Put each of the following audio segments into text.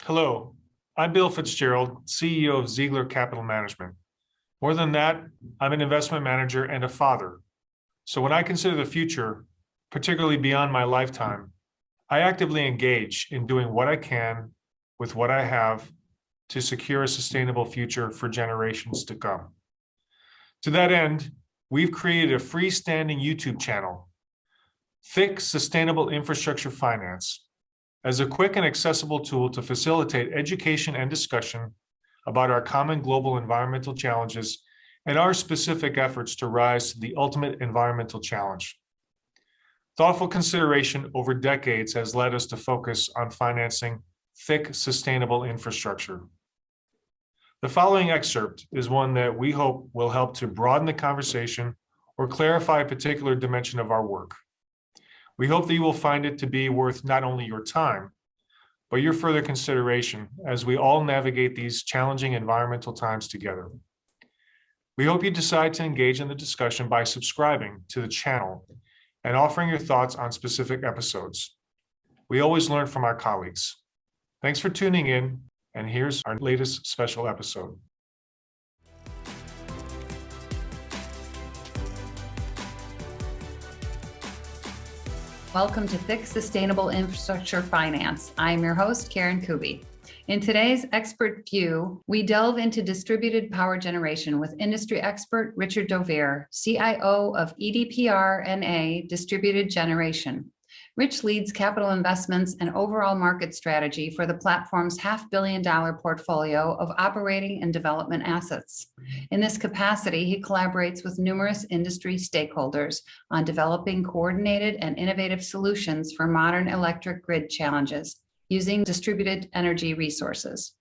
Hello, I'm Bill Fitzgerald, CEO of Ziegler Capital Management. More than that, I'm an investment manager and a father. So when I consider the future, particularly beyond my lifetime, I actively engage in doing what I can with what I have to secure a sustainable future for generations to come. To that end, we've created a freestanding YouTube channel, Thick Sustainable Infrastructure Finance, as a quick and accessible tool to facilitate education and discussion about our common global environmental challenges and our specific efforts to rise to the ultimate environmental challenge. Thoughtful consideration over decades has led us to focus on financing thick, sustainable infrastructure. The following excerpt is one that we hope will help to broaden the conversation or clarify a particular dimension of our work. We hope that you will find it to be worth not only your time, but your further consideration as we all navigate these challenging environmental times together. We hope you decide to engage in the discussion by subscribing to the channel and offering your thoughts on specific episodes. We always learn from our colleagues. Thanks for tuning in, and here's our latest special episode. Welcome to Thick Sustainable Infrastructure Finance. I'm your host, Karen Kuby. In today's Expert View, we delve into distributed power generation with industry expert Richard Dovere, CIO of EDPR NA Distributed Generation. Rich leads capital investments and overall market strategy for the platform's $500 million portfolio of operating and development assets. In this capacity, he collaborates with numerous industry stakeholders on developing coordinated and innovative solutions for modern electric grid challenges using distributed energy resources.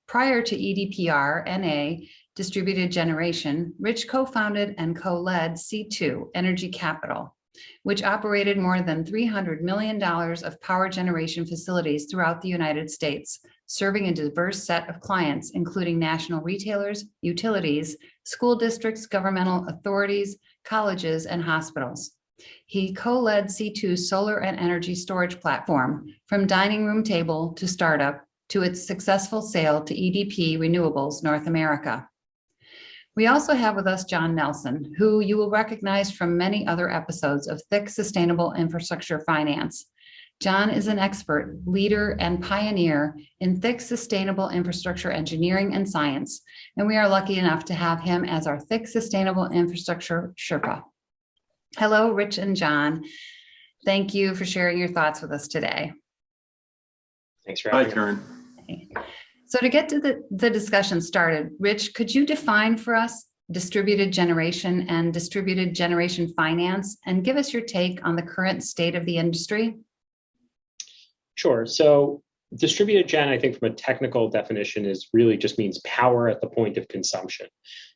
Prior to EDPR NA Distributed Generation, Rich co-founded and co-led C2 Energy Capital, which operated more than $300 million of power generation facilities throughout the United States, serving a diverse set of clients, including national retailers, utilities, school districts, governmental authorities, colleges, and hospitals. He co-led C2's solar and energy storage platform from dining room table to startup to its successful sale to EDP Renewables North America. We also have with us John Nelson, who you will recognize from many other episodes of Thick Sustainable Infrastructure Finance. John is an expert, leader, and pioneer in thick sustainable infrastructure engineering and science, and we are lucky enough to have him as our Thick Sustainable Infrastructure Sherpa. Hello, Rich and John. Thank you for sharing your thoughts with us today. Thanks for having me. Hi, Karen. So to get to the discussion started, Rich, could you define for us distributed generation and distributed generation finance and give us your take on the current state of the industry? Sure. So distributed gen, I think from a technical definition, is really just means power at the point of consumption.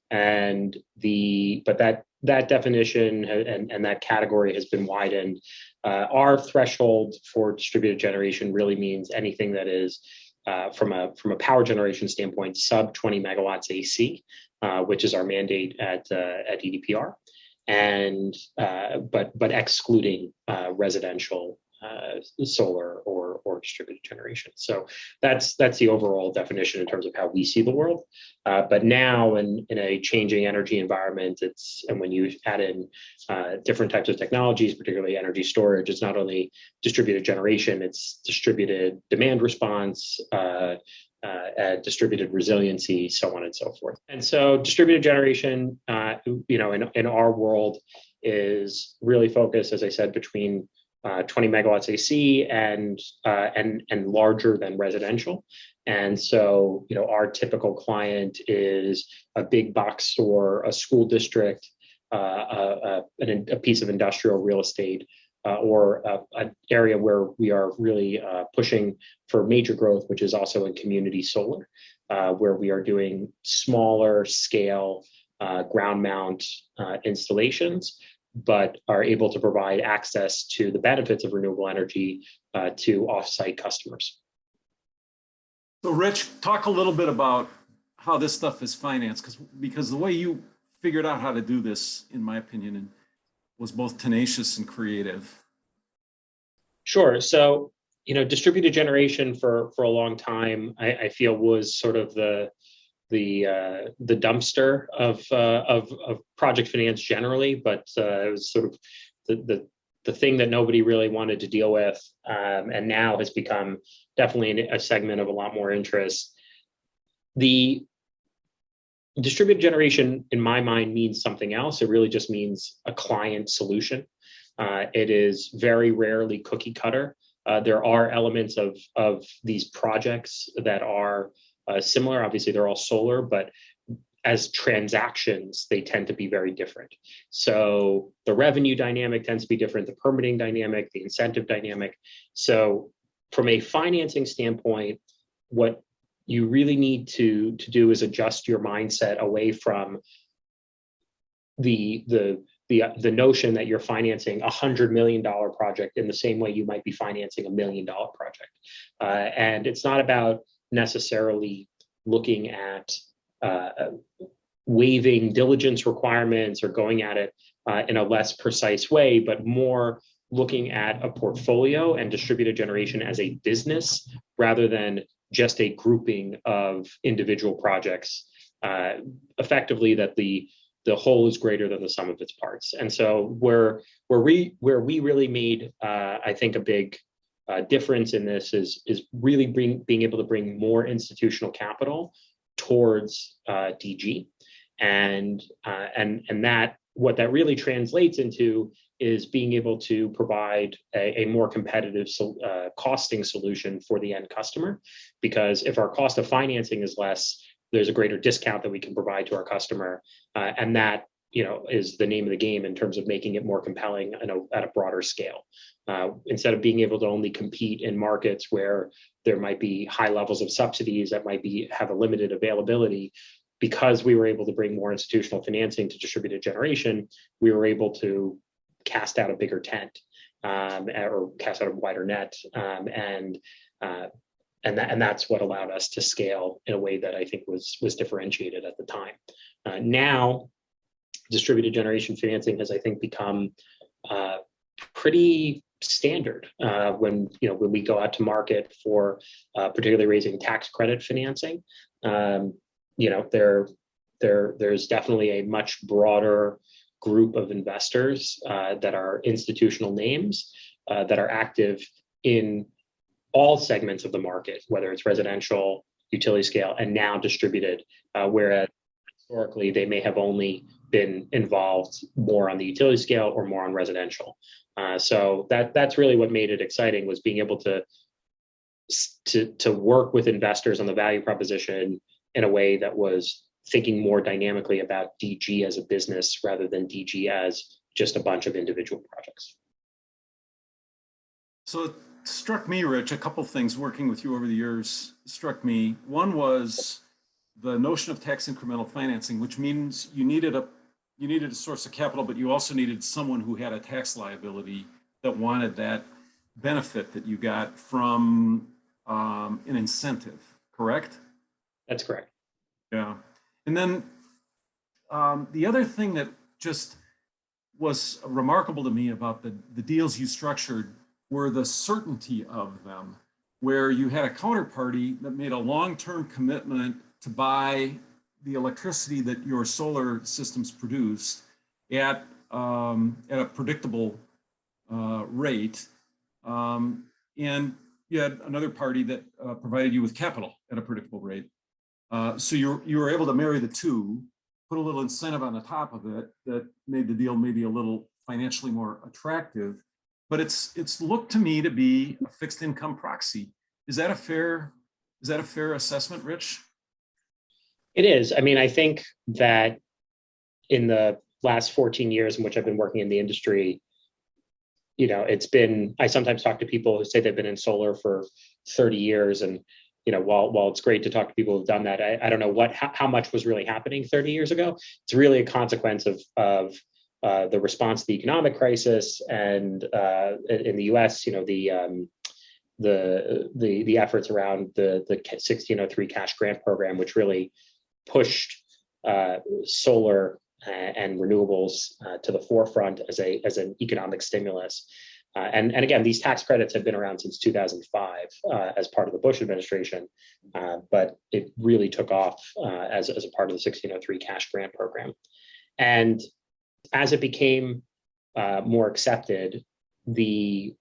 But that definition and that category has been widened. Our threshold for distributed generation really means anything that is from a power generation standpoint, sub 20 megawatts AC, which is our mandate at EDPR, and but excluding residential solar or distributed generation. So that's the overall definition in terms of how we see the world. But now in a changing energy environment, and when you add in different types of technologies, particularly energy storage, it's not only distributed generation, it's distributed demand response, distributed resiliency, so on and so forth. And so distributed generation, in our world is really focused, as I said, between 20 megawatts AC and larger than residential. And so, our typical client is a big box store, a school district, a piece of industrial real estate, or an area where we are really pushing for major growth, which is also in community solar, where we are doing smaller scale ground mount installations, but are able to provide access to the benefits of renewable energy to off-site customers. So Rich, talk a little bit about how this stuff is financed, because the way you figured out how to do this, in my opinion, was both tenacious and creative. Sure. So distributed generation for a long time, I feel was sort of the dumpster of project finance generally, but it was sort of the thing that nobody really wanted to deal with, and now has become definitely a segment of a lot more interest. The distributed generation, in my mind, means something else. It really just means a client solution. It is very rarely cookie cutter. There are elements of these projects that are similar. Obviously, they're all solar, but as transactions, they tend to be very different. So the revenue dynamic tends to be different, the permitting dynamic, the incentive dynamic. So from a financing standpoint, what you really need to do is adjust your mindset away from the notion that you're financing $100 million project in the same way you might be financing $1 million project. And it's not about necessarily looking at waiving diligence requirements or going at it in a less precise way, but more looking at a portfolio and distributed generation as a business rather than just a grouping of individual projects, effectively that the whole is greater than the sum of its parts. And so where we really made, I think, a big difference in this is really being able to bring more institutional capital towards DG, and that what that really translates into is being able to provide a more competitive costing solution for the end customer. Because if our cost of financing is less, there's a greater discount that we can provide to our customer, and that is the name of the game in terms of making it more compelling at a broader scale. Instead of being able to only compete in markets where there might be high levels of subsidies that might have a limited availability, because we were able to bring more institutional financing to distributed generation, we were able to cast out a bigger tent, or cast out a wider net, and that's what allowed us to scale in a way that I think was differentiated at the time. Now, distributed generation financing has, I think, become pretty standard when we go out to market for particularly raising tax credit financing. There's definitely a much broader group of investors that are institutional names that are active in all segments of the market, whether it's residential, utility scale, and now distributed, whereas historically they may have only been involved more on the utility scale or more on residential. So that's really what made it exciting, was being able to work with investors on the value proposition in a way that was thinking more dynamically about DG as a business rather than DG as just a bunch of individual projects. So it struck me, Rich, a couple things working with you over the years struck me. One was the notion of tax incremental financing, which means you needed a source of capital, but you also needed someone who had a tax liability that wanted that benefit that you got from an incentive, correct? That's correct. Yeah. And then the other thing that just was remarkable to me about the deals you structured were the certainty of them, where you had a counterparty that made a long-term commitment to buy the electricity that your solar systems produced at a predictable rate, and you had another party that provided you with capital at a predictable rate. So you were able to marry the two, put a little incentive on the top of it that made the deal maybe a little financially more attractive. But it's looked to me to be a fixed income proxy. Is that a fair assessment, Rich? It is. I mean, I think that in the last 14 years in which I've been working in the industry, I sometimes talk to people who say they've been in solar for 30 years. And, while it's great to talk to people who've done that, I don't know how much was really happening 30 years ago. It's really a consequence of the response to the economic crisis, and in the U.S., the efforts around the 1603 cash grant program, which really pushed solar and renewables to the forefront as an economic stimulus. And again, these tax credits have been around since 2005 as part of the Bush administration, but it really took off as a part of the 1603 cash grant program. And as it became more accepted, the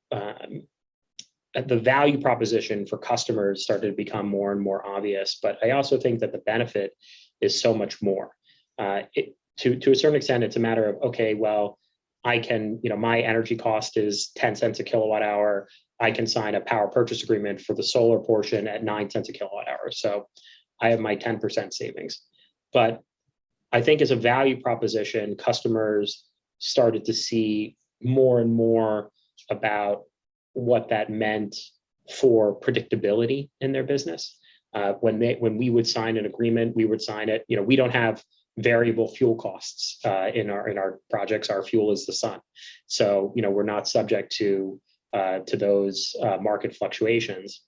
value proposition for customers started to become more and more obvious. But I also think that the benefit is so much more. To a certain extent, it's a matter of, okay, well, I can, my energy cost is 10 cents a kilowatt hour. I can sign a power purchase agreement for the solar portion at 9 cents a kilowatt hour. So I have my 10% savings. But I think as a value proposition, customers started to see more and more about what that meant for predictability in their business. When we would sign an agreement, we would sign it. We don't have variable fuel costs in our projects. Our fuel is the sun, so we're not subject to those market fluctuations.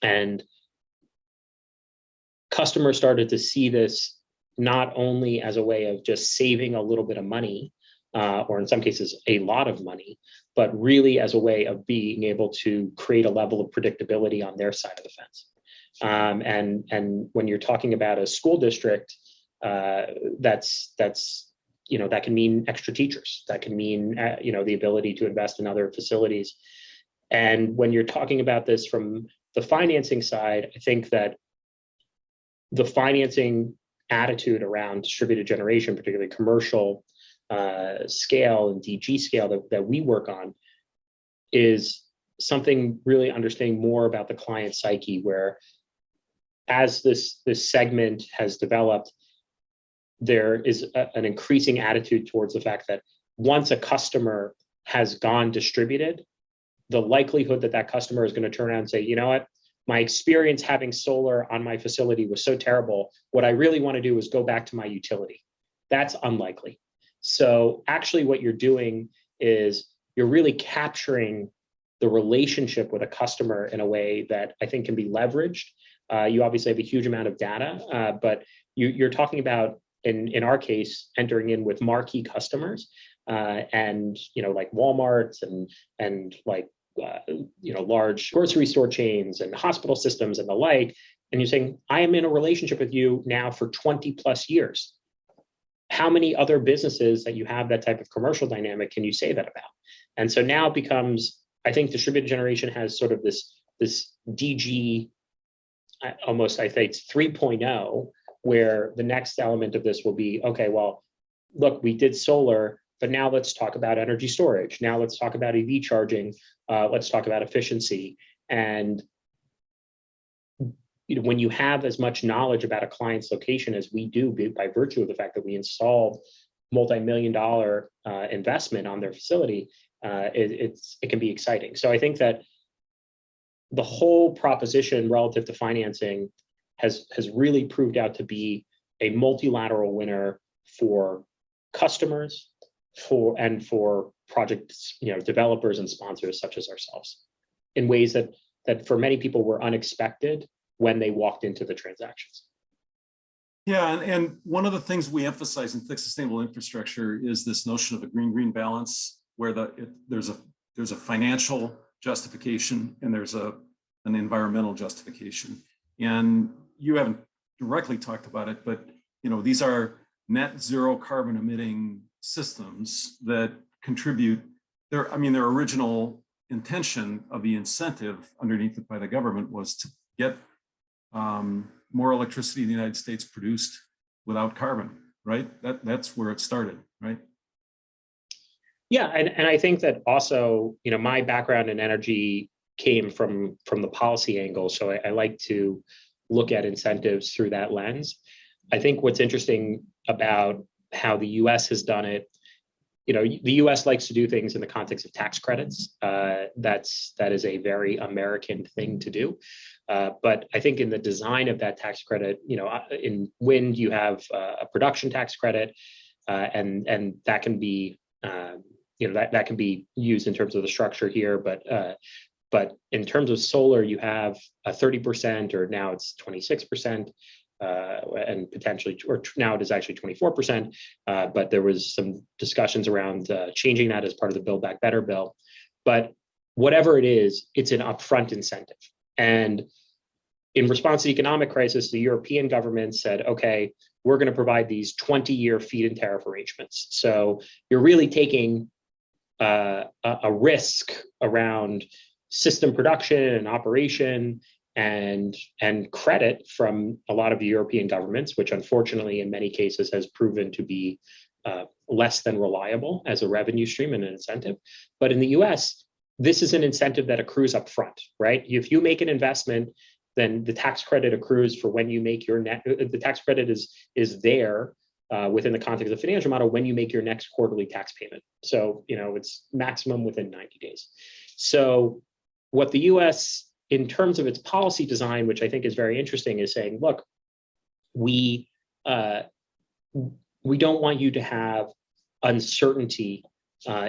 And customers started to see this not only as a way of just saving a little bit of money, or in some cases a lot of money, but really as a way of being able to create a level of predictability on their side of the fence. And when you're talking about a school district, that can mean extra teachers. That can mean the ability to invest in other facilities. And when you're talking about this from the financing side, I think that the financing attitude around distributed generation, particularly commercial scale and DG scale that we work on, is something really understanding more about the client psyche, where as this segment has developed, there is an increasing attitude towards the fact that once a customer has gone distributed, the likelihood that customer is going to turn around and say, you know what, my experience having solar on my facility was so terrible, what I really want to do is go back to my utility. That's unlikely. So actually what you're doing is you're really capturing the relationship with a customer in a way that I think can be leveraged. You obviously have a huge amount of data, but you're talking about, in our case, entering in with marquee customers, and like Walmart's and like large grocery store chains and hospital systems and the like, and you're saying, I am in a relationship with you now for 20 plus years. How many other businesses that you have that type of commercial dynamic can you say that about? And so now it becomes, I think distributed generation has sort of this DG, almost I think it's 3.0, where the next element of this will be, okay, well, look, we did solar, but now let's talk about energy storage. Now let's talk about EV charging. Let's talk about efficiency. And when you have as much knowledge about a client's location as we do, by virtue of the fact that we installed multi-million-dollar investment on their facility, it can be exciting. So I think that the whole proposition relative to financing has really proved out to be a multilateral winner for customers, for projects, developers and sponsors such as ourselves, in ways that for many people were unexpected when they walked into the transactions. Yeah, and one of the things we emphasize in fixed sustainable infrastructure is this notion of a green-green balance, where there's a financial justification and there's an environmental justification. And you haven't directly talked about it, but these are net zero carbon emitting systems that contribute. Their original intention of the incentive underneath it by the government was to get more electricity in the United States produced without carbon, right? That's where it started, right? Yeah, and I think that also, my background in energy came from the policy angle, so I like to look at incentives through that lens. I think what's interesting about how the U.S. has done it, the U.S. likes to do things in the context of tax credits. That is a very American thing to do. But I think in the design of that tax credit, in wind you have a production tax credit, and that can be that can be used in terms of the structure here. But in terms of solar, you have a 30%, or now it's 26%. And potentially, or now it is actually 24%, but there was some discussions around changing that as part of the Build Back Better bill. but whatever it is, it's an upfront incentive. And in response to the economic crisis, the European government said, okay, we're going to provide these 20-year feed-in tariff arrangements. So you're really taking a risk around system production and operation and credit from a lot of the European governments, which unfortunately in many cases has proven to be less than reliable as a revenue stream and an incentive. But in the US, this is an incentive that accrues up front, right? If you make an investment, then the tax credit accrues for when you make your the tax credit is there within the context of the financial model when you make your next quarterly tax payment. So, it's maximum within 90 days. So what the US, in terms of its policy design, which I think is very interesting, is saying, look, we don't want you to have uncertainty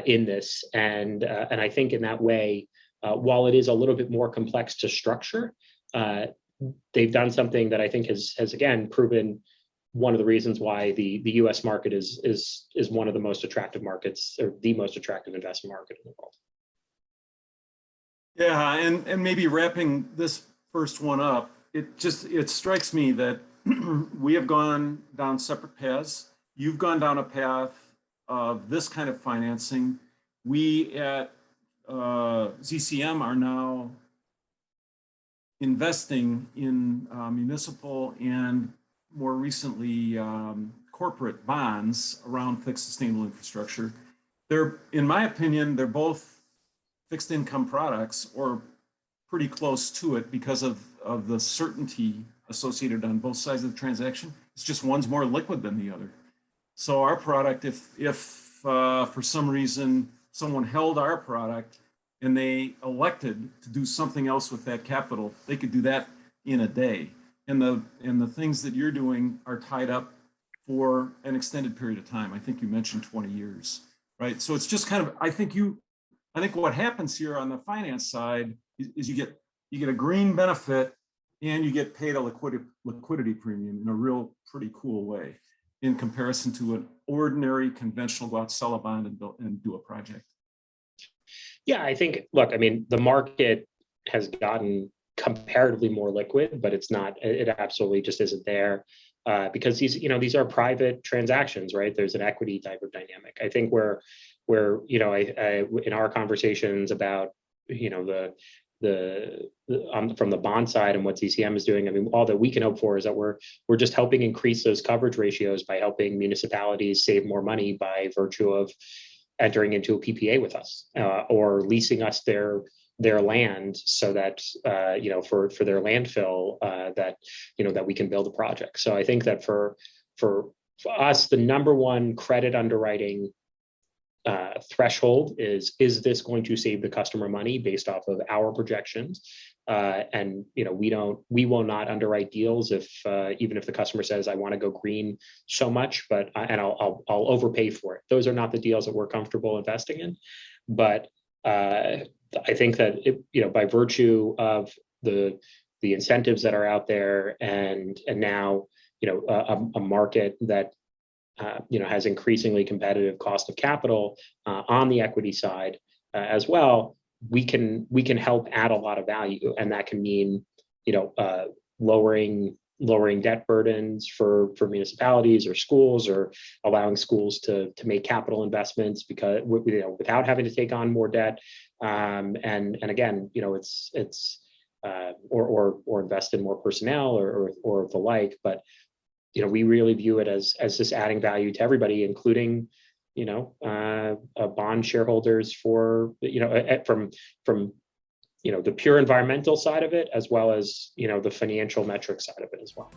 in this. And I think in that way, while it is a little bit more complex to structure, they've done something that I think has again proven one of the reasons why the U.S. market is one of the most attractive markets, or the most attractive investment market in the world. Yeah, and maybe wrapping this first one up, it strikes me that we have gone down separate paths. You've gone down a path of this kind of financing. We at ZCM are now investing in municipal and more recently corporate bonds around fixed sustainable infrastructure. In my opinion, they're both fixed income products or pretty close to it because of the certainty associated on both sides of the transaction. It's just one's more liquid than the other. So our product, if for some reason someone held our product and they elected to do something else with that capital, they could do that in a day. And the things that you're doing are tied up for an extended period of time. I think you mentioned 20 years, right? So it's just kind of, I think what happens here on the finance side is you get a green benefit and you get paid a liquidity premium in a real pretty cool way in comparison to an ordinary conventional go out, sell a bond and do a project. Yeah, I think, look, I mean, the market has gotten comparatively more liquid, but it absolutely just isn't there because these are private transactions, right? There's an equity type of dynamic. I think where I in our conversations about, from the bond side and what CCM is doing, I mean, all that we can hope for is that we're just helping increase those coverage ratios by helping municipalities save more money by virtue of entering into a PPA with us or leasing us their land so that for their landfill that we can build a project. So I think that for us, the number one credit underwriting threshold is this going to save the customer money based off of our projections? And we will not underwrite deals if even if the customer says I want to go green so much, but I'll overpay for it. Those are not the deals that we're comfortable investing in. But I think that by virtue of the incentives that are out there and now a market that has increasingly competitive cost of capital on the equity side as well, we can help add a lot of value, and that can mean lowering debt burdens for municipalities or schools, or allowing schools to make capital investments because without having to take on more debt, and again it's or invest in more personnel or the like, but we really view it as just adding value to everybody, including bond shareholders from the pure environmental side of it, as well as the financial metric side of it as well.